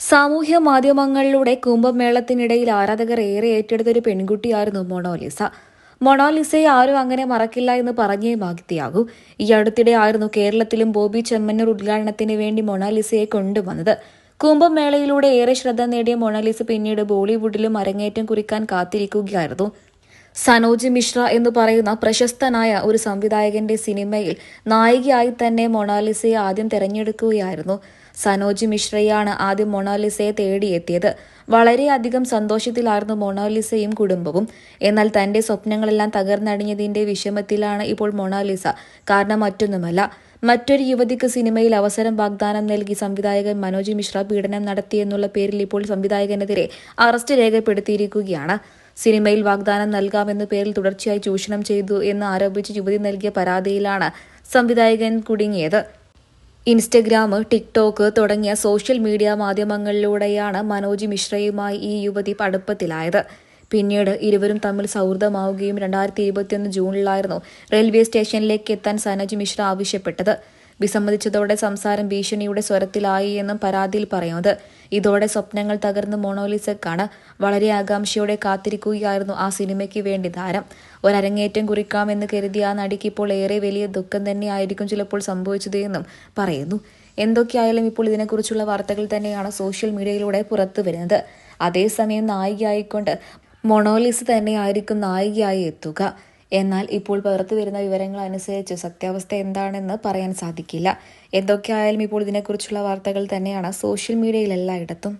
സാമൂഹ്യ മാധ്യമങ്ങളിലൂടെ കുംഭമേളത്തിനിടയിൽ ആരാധകർ ഏറെ ഏറ്റെടുത്തൊരു പെൺകുട്ടിയായിരുന്നു മൊണാലിസ. മൊണാലിസയെ ആരും അങ്ങനെ മറക്കില്ല എന്ന് പറഞ്ഞേ മതിയാകൂ. ഈ അടുത്തിടെ ആയിരുന്നു കേരളത്തിലും ബോബി ചെമ്മണ്ണൂർ ഉദ്ഘാടനത്തിന് വേണ്ടി മൊണാലിസയെ കൊണ്ടുവന്നത്. കുംഭമേളയിലൂടെ ഏറെ ശ്രദ്ധ നേടിയ മൊണാലിസ പിന്നീട് ബോളിവുഡിലും അരങ്ങേറ്റം കുറിക്കാൻ കാത്തിരിക്കുകയായിരുന്നു. സനോജ് മിശ്ര എന്ന് പറയുന്ന പ്രശസ്തനായ ഒരു സംവിധായകന്റെ സിനിമയിൽ നായികയായി തന്നെ മൊണാലിസയെ ആദ്യം തെരഞ്ഞെടുക്കുകയായിരുന്നു. സനോജ് മിശ്രയാണ് ആദ്യം മൊണാലിസയെ തേടിയെത്തിയത്. വളരെയധികം സന്തോഷത്തിലായിരുന്നു മൊണാലിസയും കുടുംബവും. എന്നാൽ തന്റെ സ്വപ്നങ്ങളെല്ലാം തകർന്നടിഞ്ഞതിന്റെ വിഷമത്തിലാണ് ഇപ്പോൾ മൊണാലിസ. കാരണം മറ്റൊന്നുമല്ല, മറ്റൊരു യുവതിക്ക് സിനിമയിൽ അവസരം വാഗ്ദാനം നൽകി സംവിധായകൻ മനോജ് മിശ്ര പീഡനം നടത്തിയെന്നുള്ള പേരിൽ ഇപ്പോൾ സംവിധായകനെതിരെ അറസ്റ്റ് രേഖപ്പെടുത്തിയിരിക്കുകയാണ്. സിനിമയിൽ വാഗ്ദാനം നൽകാമെന്ന പേരിൽ തുടർച്ചയായി ചൂഷണം ചെയ്തു എന്ന് ആരോപിച്ച് യുവതി നൽകിയ പരാതിയിലാണ് സംവിധായകൻ കുടുങ്ങിയത്. ഇൻസ്റ്റഗ്രാം, ടിക്ടോക്ക് തുടങ്ങിയ സോഷ്യൽ മീഡിയ മാധ്യമങ്ങളിലൂടെയാണ് മനോജ് മിശ്രയുമായി ഈ യുവതി അടുപ്പത്തിലായത്. പിന്നീട് ഇരുവരും തമ്മിൽ സൗഹൃദമാവുകയും 2021 ജൂണിലായിരുന്നു റെയിൽവേ സ്റ്റേഷനിലേക്ക് എത്താൻ സനോജ് മിശ്ര ആവശ്യപ്പെട്ടത്. വിസമ്മതിച്ചതോടെ സംസാരം ഭീഷണിയുടെ സ്വരത്തിലായി എന്നും പരാതിയിൽ പറയുന്നത്. ഇതോടെ സ്വപ്നങ്ങൾ തകർന്ന് മൊണാലിസക്കാണ്. വളരെ ആകാംക്ഷയോടെ കാത്തിരിക്കുകയായിരുന്നു ആ സിനിമയ്ക്ക് വേണ്ടി താരം. ഒരരങ്ങേറ്റം കുറിക്കാമെന്ന് കരുതിയ ആ നടിക്ക് ഇപ്പോൾ ഏറെ വലിയ ദുഃഖം തന്നെയായിരിക്കും ചിലപ്പോൾ സംഭവിച്ചത് എന്നും പറയുന്നു. എന്തൊക്കെയായാലും ഇപ്പോൾ ഇതിനെക്കുറിച്ചുള്ള വാർത്തകൾ തന്നെയാണ് സോഷ്യൽ മീഡിയയിലൂടെ പുറത്തു വരുന്നത്. അതേസമയം നായികയായിക്കൊണ്ട് മൊണാലിസ തന്നെയായിരിക്കും നായികയായി എത്തുക. എന്നാൽ ഇപ്പോൾ പുറത്തു വരുന്ന വിവരങ്ങൾ അനുസരിച്ച് സത്യാവസ്ഥ എന്താണെന്ന് പറയാൻ സാധിക്കില്ല. എന്തൊക്കെയായാലും ഇപ്പോൾ ഇതിനെക്കുറിച്ചുള്ള വാർത്തകൾ തന്നെയാണ് സോഷ്യൽ മീഡിയയിൽ എല്ലായിടത്തും.